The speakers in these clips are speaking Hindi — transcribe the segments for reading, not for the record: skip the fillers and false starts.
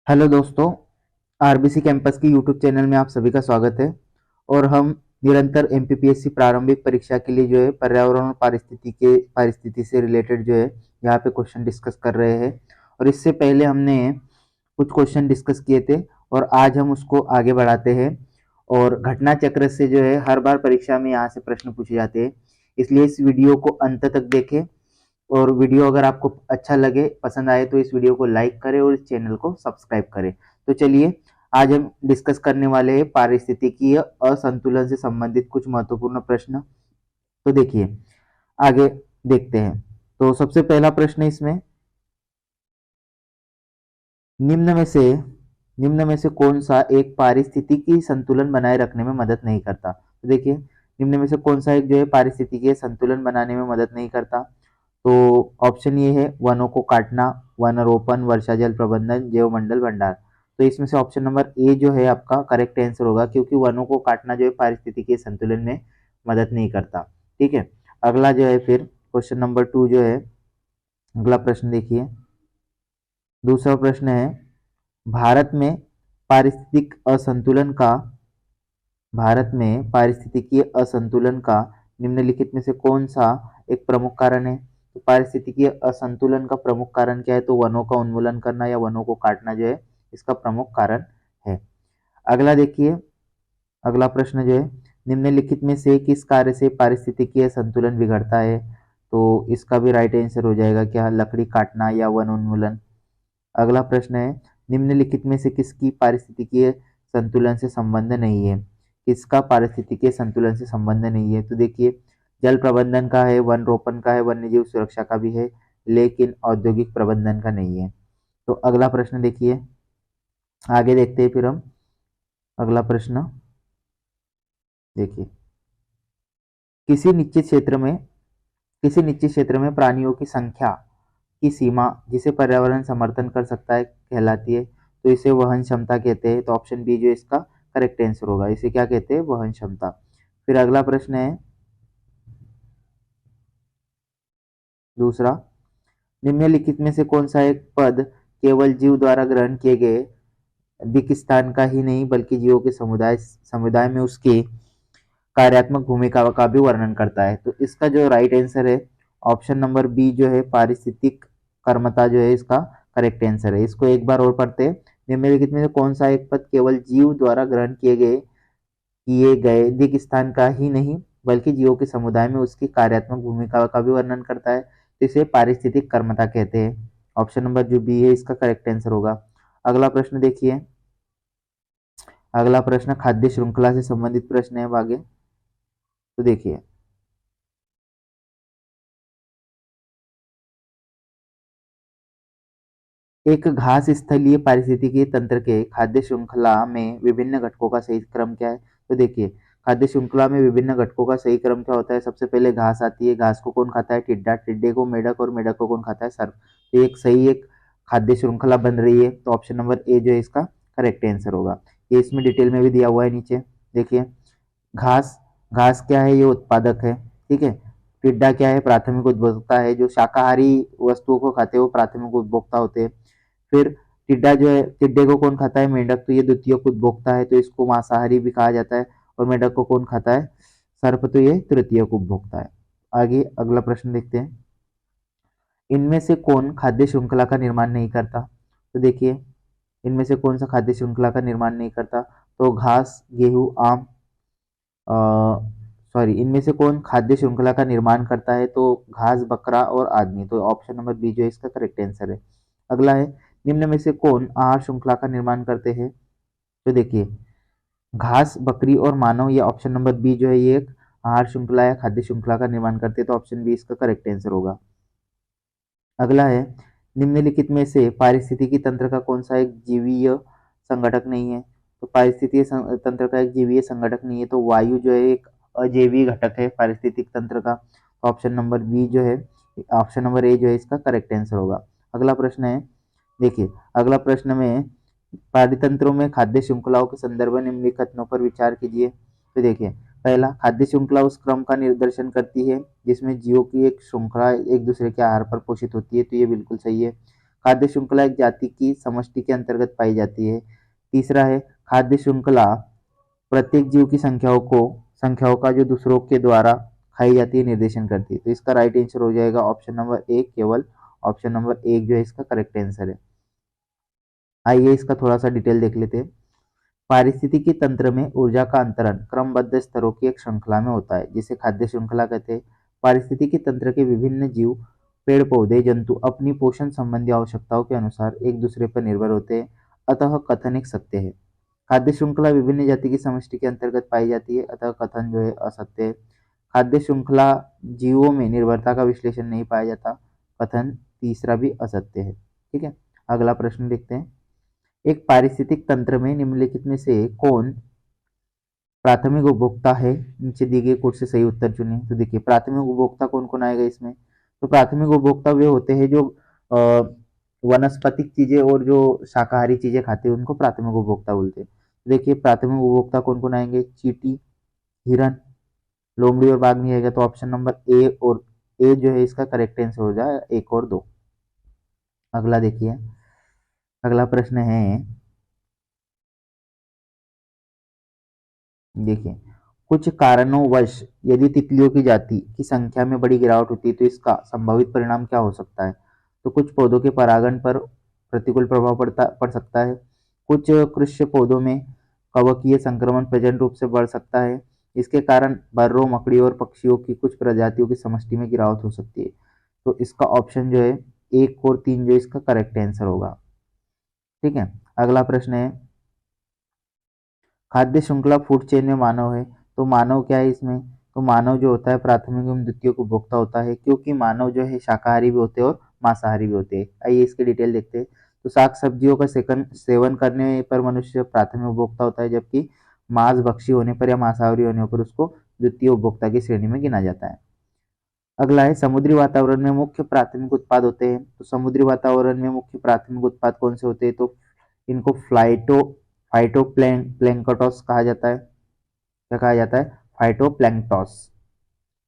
हेलो दोस्तों, आरबीसी कैंपस की यूट्यूब चैनल में आप सभी का स्वागत है। और हम निरंतर एमपीपीएससी प्रारंभिक परीक्षा के लिए जो है पर्यावरण और पारिस्थिति से रिलेटेड जो है यहाँ पे क्वेश्चन डिस्कस कर रहे हैं। और इससे पहले हमने कुछ क्वेश्चन डिस्कस किए थे और आज हम उसको आगे बढ़ाते हैं। और घटना चक्र से जो है हर बार परीक्षा में यहाँ से प्रश्न पूछे जाते हैं, इसलिए इस वीडियो को अंत तक देखें। और वीडियो अगर आपको अच्छा लगे, पसंद आए, तो इस वीडियो को लाइक करें और इस चैनल को सब्सक्राइब करें। तो चलिए, आज हम डिस्कस करने वाले हैं पारिस्थितिकीय असंतुलन से संबंधित कुछ महत्वपूर्ण प्रश्न। तो देखिए, आगे देखते हैं। तो सबसे पहला प्रश्न इसमें, निम्न में से निम्न में से कौन सा एक पारिस्थितिकी संतुलन बनाए रखने में मदद नहीं करता। तो देखिए, निम्न में से कौन सा एक जो है पारिस्थितिकीय संतुलन बनाने में मदद नहीं करता। तो ऑप्शन ये है, वनों को काटना, वनारोपण, वर्षा जल प्रबंधन, जैव मंडल भंडार। तो इसमें से ऑप्शन नंबर ए जो है आपका करेक्ट आंसर होगा, क्योंकि वनों को काटना जो है पारिस्थितिकीय संतुलन में मदद नहीं करता। ठीक है। अगला जो है फिर क्वेश्चन नंबर 2 जो है, अगला प्रश्न देखिए। दूसरा प्रश्न है, भारत में पारिस्थितिक असंतुलन का भारत में पारिस्थितिकीय असंतुलन का निम्नलिखित में से कौन सा एक प्रमुख कारण है। तो पारिस्थितिकीय असंतुलन का प्रमुख कारण क्या है, तो वनों का उन्मूलन करना या वनों को काटना जो है इसका प्रमुख कारण है। अगला देखिए, अगला प्रश्न जो है, निम्नलिखित में से किस कार्य से पारिस्थितिकीय संतुलन बिगड़ता है। तो इसका भी राइट आंसर हो जाएगा क्या, लकड़ी काटना या वन उन्मूलन। अगला प्रश्न है, निम्नलिखित में से किसकी पारिस्थितिकीय संतुलन से संबंध नहीं है। किसका पारिस्थितिकीय संतुलन से संबंध नहीं है। तो देखिए, जल प्रबंधन का है, वन रोपण का है, वन्य जीव सुरक्षा का भी है, लेकिन औद्योगिक प्रबंधन का नहीं है। तो अगला प्रश्न देखिए, आगे देखते हैं फिर हम। अगला प्रश्न देखिए, किसी निश्चित क्षेत्र में किसी निश्चित क्षेत्र में प्राणियों की संख्या की सीमा जिसे पर्यावरण समर्थन कर सकता है कहलाती है। तो इसे वहन क्षमता कहते हैं। तो ऑप्शन बी जो इसका करेक्ट आंसर होगा, इसे क्या कहते हैं, वहन क्षमता। फिर अगला प्रश्न है दूसरा, निम्नलिखित में से कौन सा एक पद केवल जीव द्वारा ग्रहण किए गए दिक्स्थान का ही नहीं बल्कि जीवों के समुदाय समुदाय में उसकी कार्यात्मक भूमिका का भी वर्णन करता है। तो इसका जो राइट आंसर है, ऑप्शन नंबर बी जो है पारिस्थितिक कर्मता जो है इसका करेक्ट आंसर है। इसको एक बार और पढ़ते हैं। निम्नलिखित में से कौन सा एक पद केवल जीव द्वारा ग्रहण किए गए दिक स्थान का ही नहीं बल्कि जीवों के समुदाय में उसकी कार्यात्मक भूमिका का भी वर्णन करता है। तो इसे पारिस्थितिक कर्मता कहते हैं। ऑप्शन नंबर जो बी है इसका करेक्ट आंसर होगा। अगला प्रश्न देखिए, अगला प्रश्न खाद्य श्रृंखला से संबंधित प्रश्न है आगे। तो देखिए, एक घास स्थलीय पारिस्थितिकी तंत्र के खाद्य श्रृंखला में विभिन्न घटकों का सही क्रम क्या है। तो देखिए, खाद्य श्रृंखला में विभिन्न घटकों का सही क्रम क्या होता है। सबसे पहले घास आती है, घास को कौन खाता है, टिड्डा, टिड्डे को मेढक और मेढक को कौन खाता है, सर्प। तो एक खाद्य श्रृंखला बन रही है। तो ऑप्शन नंबर ए जो है इसका करेक्ट आंसर होगा। ये इसमें डिटेल में भी दिया हुआ है नीचे। देखिए, घास घास क्या है, ये उत्पादक है। ठीक है। टिड्डा क्या है, प्राथमिक उपभोक्ता है। जो शाकाहारी वस्तुओं को खाते हैं वो प्राथमिक उपभोक्ता होते हैं। फिर टिड्डा जो है, टिड्डे को कौन खाता है, मेंढक। तो ये द्वितीयक उपभोक्ता है, तो इसको मांसाहारी भी कहा जाता है। और मेंढक को कौन खाता है, सर्प। तो ये तृतीयक उपभोक्ता है। आगे अगला प्रश्न देखते हैं, इनमें से कौन खाद्य श्रृंखला का निर्माण नहीं करता। तो देखिए, इनमें से कौन सा खाद्य श्रृंखला का निर्माण नहीं करता। तो घास, गेहूं, आम, सॉरी, इनमें से कौन खाद्य श्रृंखला का निर्माण करता है। तो घास, बकरा और आदमी। तो ऑप्शन नंबर बी जो है इसका करेक्ट आंसर है। अगला है, निम्न में से कौन आहार श्रृंखला का निर्माण करते हैं। तो देखिए, घास, बकरी और मानव, ये ऑप्शन नंबर बी जो है ये एक आहार श्रृंखला या खाद्य श्रृंखला का निर्माण करते हैं। तो ऑप्शन बी इसका करेक्ट आंसर होगा। अगला है, निम्नलिखित में से पारिस्थितिकी तंत्र का कौन सा एक जीवीय संगठक नहीं है। तो पारिस्थितिकी तंत्र का एक जीवीय संगठक नहीं है। तो वायु जो है एक अजैवीय घटक है पारिस्थितिक तंत्र का। ऑप्शन नंबर बी जो है, ऑप्शन नंबर ए जो है इसका करेक्ट आंसर होगा। अगला प्रश्न है, देखिए, अगला प्रश्न में पारितंत्रों में खाद्य श्रृंखलाओं के संदर्भ में निम्नलिखित कथनों पर विचार कीजिए। तो देखिए, पहला, खाद्य श्रृंखला उस क्रम का निर्देशन करती है जिसमें जीवों की एक श्रृंखला एक दूसरे के आहार पर पोषित होती है। तो ये बिल्कुल सही है। खाद्य श्रृंखला एक जाति की समष्टि के अंतर्गत पाई जाती है। तीसरा है खाद्य श्रृंखला प्रत्येक जीव की संख्याओं का जो दूसरों के द्वारा खाई जाती है निर्देशन करती है। तो इसका राइट आंसर हो जाएगा ऑप्शन नंबर एक, केवल ऑप्शन नंबर एक जो है इसका करेक्ट आंसर है। आइए इसका थोड़ा सा डिटेल देख लेते हैं। पारिस्थितिकी तंत्र में ऊर्जा का अंतरण क्रमबद्ध स्तरों की एक श्रृंखला में होता है, जिसे खाद्य श्रृंखला कहते हैं। पारिस्थितिकी तंत्र के विभिन्न जीव, पेड़ पौधे, जंतु अपनी पोषण संबंधी आवश्यकताओं के अनुसार एक दूसरे पर निर्भर होते हैं, अतः कथन एक सत्य है। खाद्य श्रृंखला विभिन्न जाति की समष्टि के अंतर्गत पाई जाती है, अतः कथन जो है असत्य है। खाद्य श्रृंखला जीवों में निर्भरता का विश्लेषण नहीं पाया जाता, कथन तीसरा भी असत्य है। ठीक है, अगला प्रश्न देखते हैं। एक पारिस्थितिक तंत्र में निम्नलिखित में से कौन प्राथमिक उपभोक्ता है? नीचे दिए गए कोड से सही उत्तर चुनें। तो देखिए प्राथमिक उपभोक्ता कौन कौन आएगा इसमें? तो प्राथमिक उपभोक्ता वे होते हैं जो वनस्पतिक चीजें और जो शाकाहारी चीजें खाते हैं उनको प्राथमिक उपभोक्ता बोलते हैं। देखिए प्राथमिक उपभोक्ता कौन कौन आएंगे? चींटी, हिरन, लोमड़ी और बाघ नहीं आएगा, तो ऑप्शन नंबर ए जो है इसका करेक्ट आंसर हो जाए, एक और दो। अगला देखिए, अगला प्रश्न है, देखिए कुछ कारणोंवश यदि तितलियों की जाति की संख्या में बड़ी गिरावट होती है तो इसका संभावित परिणाम क्या हो सकता है? तो कुछ पौधों के परागण पर प्रतिकूल प्रभाव पड़ सकता है। कुछ कृषि पौधों में कवकीय संक्रमण प्रचंड रूप से बढ़ सकता है। इसके कारण बर्रों, मकड़ी और पक्षियों की कुछ प्रजातियों की समष्टि में गिरावट हो सकती है। तो इसका ऑप्शन जो है एक और तीन जो इसका करेक्ट आंसर होगा। ठीक है, अगला प्रश्न है, खाद्य श्रृंखला फूड चेन में मानव है, तो मानव क्या है इसमें? तो मानव जो होता है प्राथमिक एवं द्वितीयक उपभोक्ता होता है, क्योंकि मानव जो है शाकाहारी भी होते हैं और मांसाहारी भी होते हैं। आइए इसकी डिटेल देखते हैं। तो साग सब्जियों का सेवन करने पर मनुष्य प्राथमिक उपभोक्ता होता है, जबकि मांस भक्षी होने पर या मांसाहारी होने पर उसको द्वितीय उपभोक्ता की श्रेणी में गिना जाता है। अगला है, समुद्री वातावरण में मुख्य प्राथमिक उत्पाद होते हैं। तो समुद्री वातावरण में मुख्य प्राथमिक उत्पाद कौन से होते हैं? तो इनको फाइटोप्लैंक्टोस कहा जाता है। क्या कहा जाता है? फाइटोप्लैंक्टोस।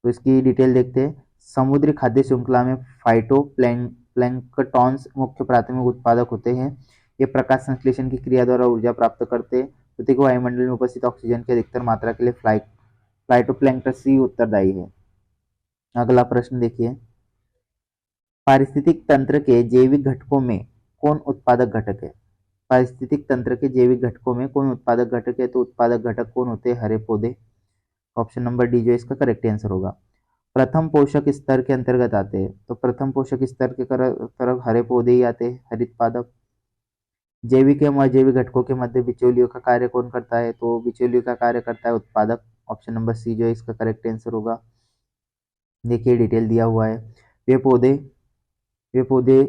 तो इसकी डिटेल देखते हैं। समुद्री खाद्य श्रृंखला में फाइटोप्लैंक्टॉन्स मुख्य प्राथमिक उत्पादक होते हैं। ये प्रकाश संश्लेषण की क्रिया द्वारा ऊर्जा प्राप्त करते हैं। पृथ्वी के वायुमंडल में उपस्थित ऑक्सीजन की अधिकतर मात्रा के लिए फाइटोप्लैंक्टस ही उत्तरदायी है। अगला प्रश्न देखिए, पारिस्थितिक तंत्र के जैविक घटकों में कौन उत्पादक घटक है? पारिस्थितिक तंत्र के जैविक घटकों में कौन उत्पादक घटक है? तो उत्पादक घटक कौन होते हैं? हरे पौधे। ऑप्शन नंबर डी जो इसका करेक्ट आंसर होगा। प्रथम पोषक स्तर के अंतर्गत आते हैं, तो प्रथम पोषक स्तर के तरफ हरे पौधे ही आते हैं, हरित पादप। जैविक एवं अजैविक घटकों के मध्य बिचौलियों का कार्य कौन करता है? तो बिचौलियों का कार्य करता है उत्पादक। ऑप्शन नंबर सी जो है इसका करेक्ट आंसर होगा। देखिए डिटेल दिया हुआ है। वे पौधे वे पौधे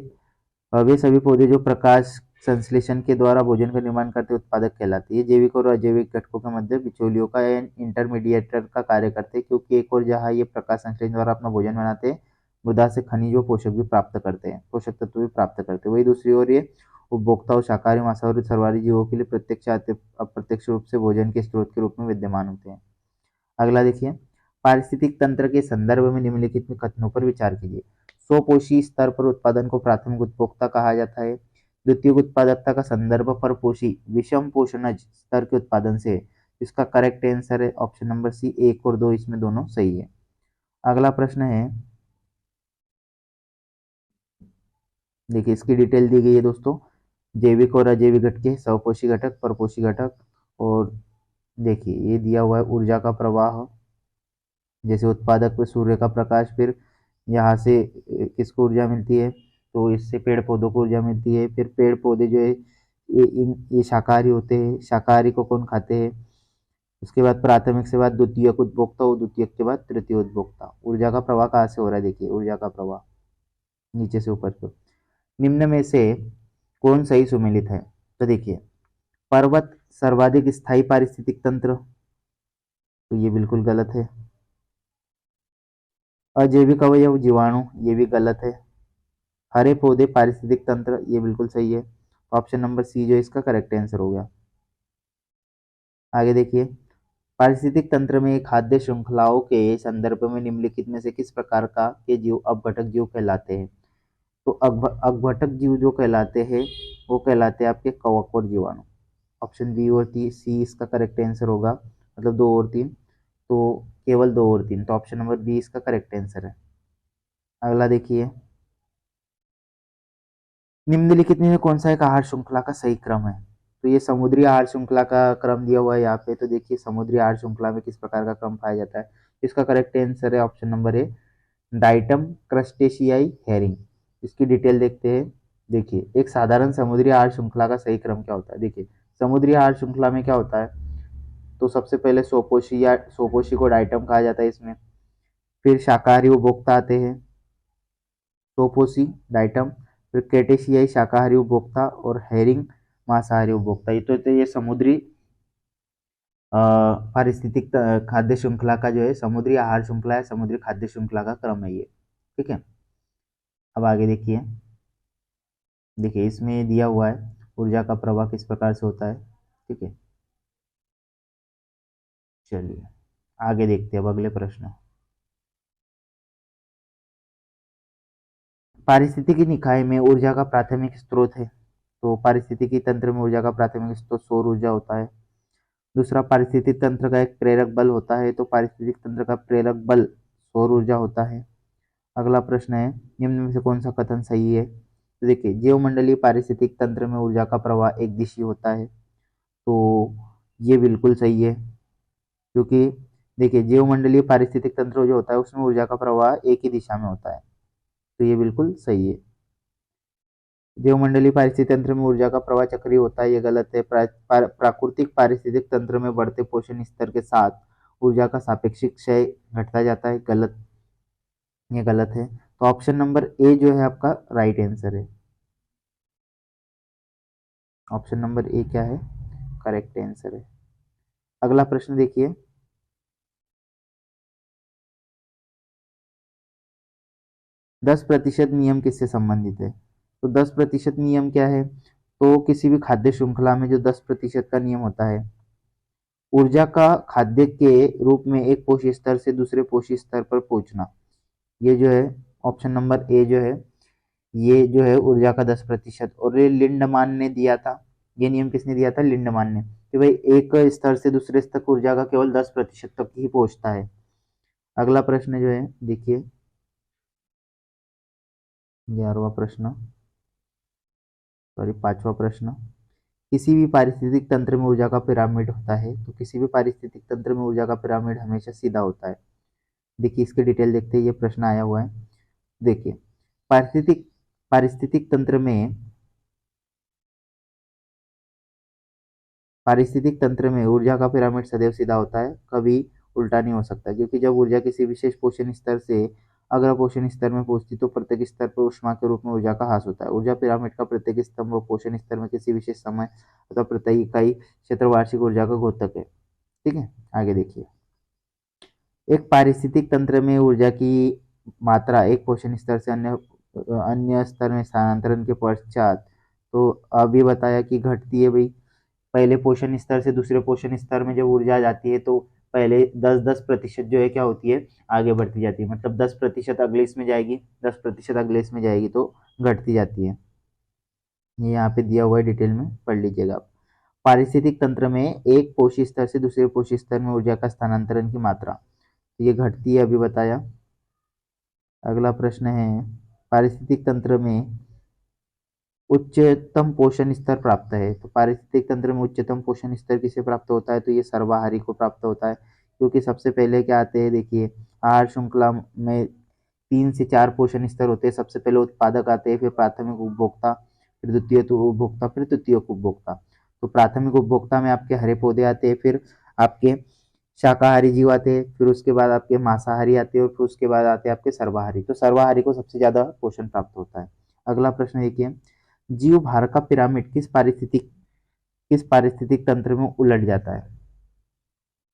वे सभी पौधे जो प्रकाश संश्लेषण के द्वारा भोजन का निर्माण करते उत्पादक कहलाते हैं। जैविक और अजैविक घटकों के मध्य बिचौलियों का या इंटरमीडिएटर का कार्य करते हैं, क्योंकि एक और जहाँ ये प्रकाश संश्लेषण द्वारा अपना भोजन बनाते हैं, मृदा से खनिज व पोषक भी प्राप्त करते हैं, पोषक तत्व भी प्राप्त करते हैं। वही दूसरी ओर ये उपभोक्ता और शाकाहारी, मांसाहारी, सर्वाहारी जीवों के लिए प्रत्यक्ष अप्रत्यक्ष रूप से भोजन के स्रोत के रूप में विद्यमान होते हैं। अगला देखिए, पारिस्थितिक तंत्र के संदर्भ में निम्नलिखित में कथनों पर विचार कीजिए। स्वपोषी स्तर पर उत्पादन को प्राथमिक उपभोक्ता कहा जाता है। द्वितीय उत्पादकता का संदर्भ परपोषी विषम पोषणज स्तर के उत्पादन से। इसका करेक्ट आंसर है ऑप्शन नंबर सी, एक और दो इसमें दोनों सही है। अगला प्रश्न है, देखिए इसकी डिटेल दी गई है दोस्तों। जैविक और अजैविक घटक, स्वपोषी घटक, परपोषी घटक, और देखिए ये दिया हुआ है ऊर्जा का प्रवाह। जैसे उत्पादक में सूर्य का प्रकाश, फिर यहाँ से किसको ऊर्जा मिलती है? तो इससे पेड़ पौधों को ऊर्जा मिलती है। फिर पेड़ पौधे जो है ये शाकाहारी होते हैं, शाकाहारी को कौन खाते हैं? उसके बाद प्राथमिक से बाद द्वितीयक उपभोक्ता और द्वितीयक के बाद तृतीय उपभोक्ता। ऊर्जा का प्रवाह कहाँ से हो रहा है? देखिए ऊर्जा का प्रवाह नीचे से ऊपर की ओर। निम्न में से कौन सही सुमेलित है? तो देखिए पर्वत सर्वाधिक स्थायी पारिस्थितिक तंत्र, तो ये बिल्कुल गलत है। अजैविक अवयव जीवाणु, ये भी गलत है। हरे पौधे पारिस्थितिक तंत्र, ये बिल्कुल सही है। ऑप्शन नंबर सी जो इसका करेक्ट आंसर हो गया। आगे देखिए, पारिस्थितिक तंत्र में खाद्य श्रृंखलाओं के संदर्भ में निम्नलिखित में से किस प्रकार का के जीव अपघटक जीव कहलाते हैं? तो अकभटक जीव जो कहलाते हैं वो कहलाते हैं आपके कवक और जीवाणु। ऑप्शन बी और सी इसका करेक्ट आंसर होगा, मतलब 2 और 3, तो केवल 2 और 3, तो ऑप्शन नंबर बी इसका करेक्ट आंसर है। अगला देखिए, निम्नलिखित में कौन सा एक आहार श्रृंखला का सही क्रम है? तो ये समुद्री आहार श्रृंखला का क्रम दिया हुआ है यहाँ पे। तो देखिए समुद्री आहार श्रृंखला में किस प्रकार का क्रम पाया जाता है। इसका करेक्ट आंसर है ऑप्शन नंबर ए, डाइटम, क्रस्टेशियाई, हेरिंग। इसकी डिटेल देखते हैं। देखिए एक साधारण समुद्री आहार श्रृंखला का सही क्रम क्या होता है। देखिए समुद्री आहार श्रृंखला में क्या होता है, तो सबसे पहले सोपोशी को डाइटम कहा जाता है इसमें। फिर शाकाहारी उपभोक्ता आते हैं, सोपोसी, डाइटम। फिर क्रेटेशियाई शाकाहारी उपभोक्ता और हेरिंग मांसाहारी उपभोक्ता। ये समुद्री पारिस्थितिक खाद्य श्रृंखला का जो है, समुद्री आहार श्रृंखला है, समुद्री खाद्य श्रृंखला का क्रम है ये। ठीक है, अब आगे देखिए। देखिए इसमें दिया हुआ है ऊर्जा का प्रवाह किस प्रकार से होता है। ठीक है, चलिए आगे देखते हैं अब अगले प्रश्न। पारिस्थितिकी निकाय में ऊर्जा का प्राथमिक स्रोत है। तो पारिस्थितिकी तंत्र में ऊर्जा का प्राथमिक स्रोत सौर ऊर्जा होता है। दूसरा, पारिस्थितिक तंत्र का एक प्रेरक बल होता है। तो पारिस्थितिक तंत्र का प्रेरक बल सौर ऊर्जा होता है। अगला प्रश्न है, निम्न में से कौन सा कथन सही है। तो देखिए जीवमंडलीय पारिस्थितिक तंत्र में ऊर्जा का प्रवाह एक दिशी होता है। तो ये बिल्कुल सही है, क्योंकि देखिए जीवमंडलीय पारिस्थितिक तंत्र जो होता है उसमें ऊर्जा का प्रवाह एक ही दिशा में होता है। तो ये बिल्कुल सही है। जीवमंडलीय पारिस्थितिक तंत्र में ऊर्जा का प्रवाह चक्रीय होता है, ये गलत है। प्राकृतिक पारिस्थितिक तंत्र में बढ़ते पोषण स्तर के साथ ऊर्जा का सापेक्षिक क्षय घटता जाता है, गलत, ये गलत है। तो ऑप्शन नंबर ए जो है आपका राइट आंसर है। ऑप्शन नंबर ए क्या है, करेक्ट आंसर है। अगला प्रश्न देखिए, 10% नियम किससे संबंधित है। तो 10% नियम क्या है, तो किसी भी खाद्य श्रृंखला में जो 10% का नियम होता है, ऊर्जा का खाद्य के रूप में एक पोषी स्तर से दूसरे पोषी स्तर पर पहुंचना, ये जो है ऑप्शन नंबर ए जो है, ये जो है ऊर्जा का 10%। और ये लिंडमान ने दिया था, ये नियम किसने दिया था, लिंडमान ने, कि भाई एक स्तर से दूसरे स्तर तक ऊर्जा का केवल 10% तक ही पहुंचता है। अगला प्रश्न जो है देखिए, 11वां प्रश्न, सॉरी 5वां प्रश्न, किसी भी पारिस्थितिक तंत्र में ऊर्जा का पिरामिड होता है। तो किसी भी पारिस्थितिक तंत्र में ऊर्जा का पिरामिड हमेशा सीधा होता है। देखिए इसकी डिटेल देखते हैं, ये प्रश्न आया हुआ है। देखिए पारिस्थितिक पारिस्थितिक तंत्र में पारिस्थितिक तंत्र में ऊर्जा का पिरामिड सदैव सीधा होता है, कभी उल्टा नहीं हो सकता, क्योंकि जब ऊर्जा किसी विशेष पोषण स्तर से अग्र पोषण स्तर में पहुंचती तो प्रत्येक स्तर पर ऊष्मा के रूप में ऊर्जा का ह्रास होता है। ऊर्जा पिरामिड का प्रत्येक स्तंभ पोषण स्तर में किसी विशेष समय अथवा प्रत्येक इकाई क्षेत्र वार्षिक ऊर्जा का घोतक है। ठीक है, आगे देखिए, एक पारिस्थितिक तंत्र में ऊर्जा की मात्रा एक पोषण स्तर से अन्य अन्य स्तर में स्थानांतरण के पश्चात, तो अभी बताया कि घटती है भाई। पहले पोषण स्तर से दूसरे पोषण स्तर में जब ऊर्जा जाती है तो पहले 10-10% जो है क्या होती है, आगे बढ़ती जाती है। मतलब 10% अगले इसमें जाएगी, 10% अगले इसमें जाएगी, तो घटती जाती है। ये यहाँ पे दिया हुआ है, डिटेल में पढ़ लीजिएगा आप। पारिस्थितिक तंत्र में एक पोषी स्तर से दूसरे पोषी स्तर में ऊर्जा का स्थानांतरण की मात्रा, तो ये घटती है, अभी बताया। अगला प्रश्न है, पारिस्थितिक तंत्र में उच्चतम पोषण स्तर प्राप्त है। तो पारिस्थितिक तंत्र में उच्चतम पोषण स्तर किसे प्राप्त होता है, तो ये सर्वाहारी को प्राप्त होता है। क्योंकि सबसे पहले क्या आते हैं, देखिए आहार श्रृंखला में 3 से 4 पोषण स्तर होते हैं। सबसे पहले उत्पादक आते हैं, फिर प्राथमिक उपभोक्ता, फिर द्वितीय उपभोक्ता, फिर तृतीय उपभोक्ता। तो प्राथमिक उपभोक्ता में आपके हरे पौधे आते हैं, फिर आपके शाकाहारी जीव आते हैं, फिर उसके बाद आपके मांसाहारी आते हैं, और फिर उसके बाद आते हैं आपके सर्वाहारी। तो सर्वाहारी को सबसे ज्यादा पोषण प्राप्त होता है। अगला प्रश्न देखिए, जीव भार का पिरामिड किस पारिस्थितिक तंत्र में उलट जाता है।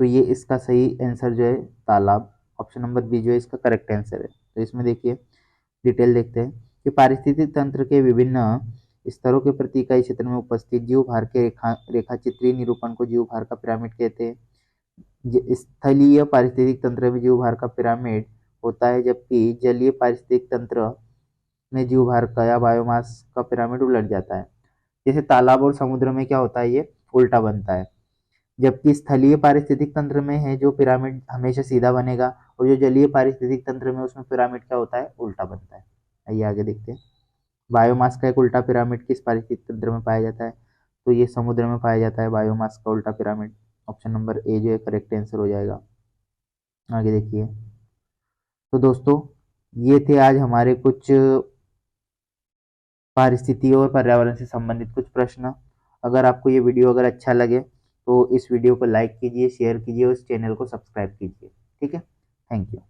तो ये इसका सही आंसर जो है तालाब, ऑप्शन नंबर बी जो है इसका करेक्ट आंसर है। तो इसमें देखिए डिटेल देखते हैं कि पारिस्थितिक तंत्र के विभिन्न स्तरों के प्रति इकाई क्षेत्र में उपस्थित जीव भार के रेखा चित्रीय निरूपण को जीव भार का पिरामिड कहते हैं। स्थलीय पारिस्थितिक तंत्र में जीव भार का पिरामिड होता है, जबकि जलीय पारिस्थितिक तंत्र में जीव भार का या बायोमास का पिरामिड उलट जाता है। जैसे तालाब और समुद्र में क्या होता है, ये उल्टा बनता है। जबकि स्थलीय पारिस्थितिक तंत्र में है जो पिरामिड हमेशा सीधा बनेगा, और जो जलीय पारिस्थितिक तंत्र में उसमें पिरामिड क्या होता है, उल्टा बनता है। आइए आगे देखते हैं। बायोमास का एक उल्टा पिरामिड किस पारिस्थितिक तंत्र में पाया जाता है, तो ये समुद्र में पाया जाता है बायोमास का उल्टा पिरामिड। ऑप्शन नंबर ए जो है करेक्ट आंसर हो जाएगा। आगे देखिए। तो दोस्तों, ये थे आज हमारे कुछ पारिस्थितिकी और पर्यावरण से संबंधित कुछ प्रश्न। अगर आपको ये वीडियो अगर अच्छा लगे तो इस वीडियो को लाइक कीजिए, शेयर कीजिए और इस चैनल को सब्सक्राइब कीजिए। ठीक है, थैंक यू।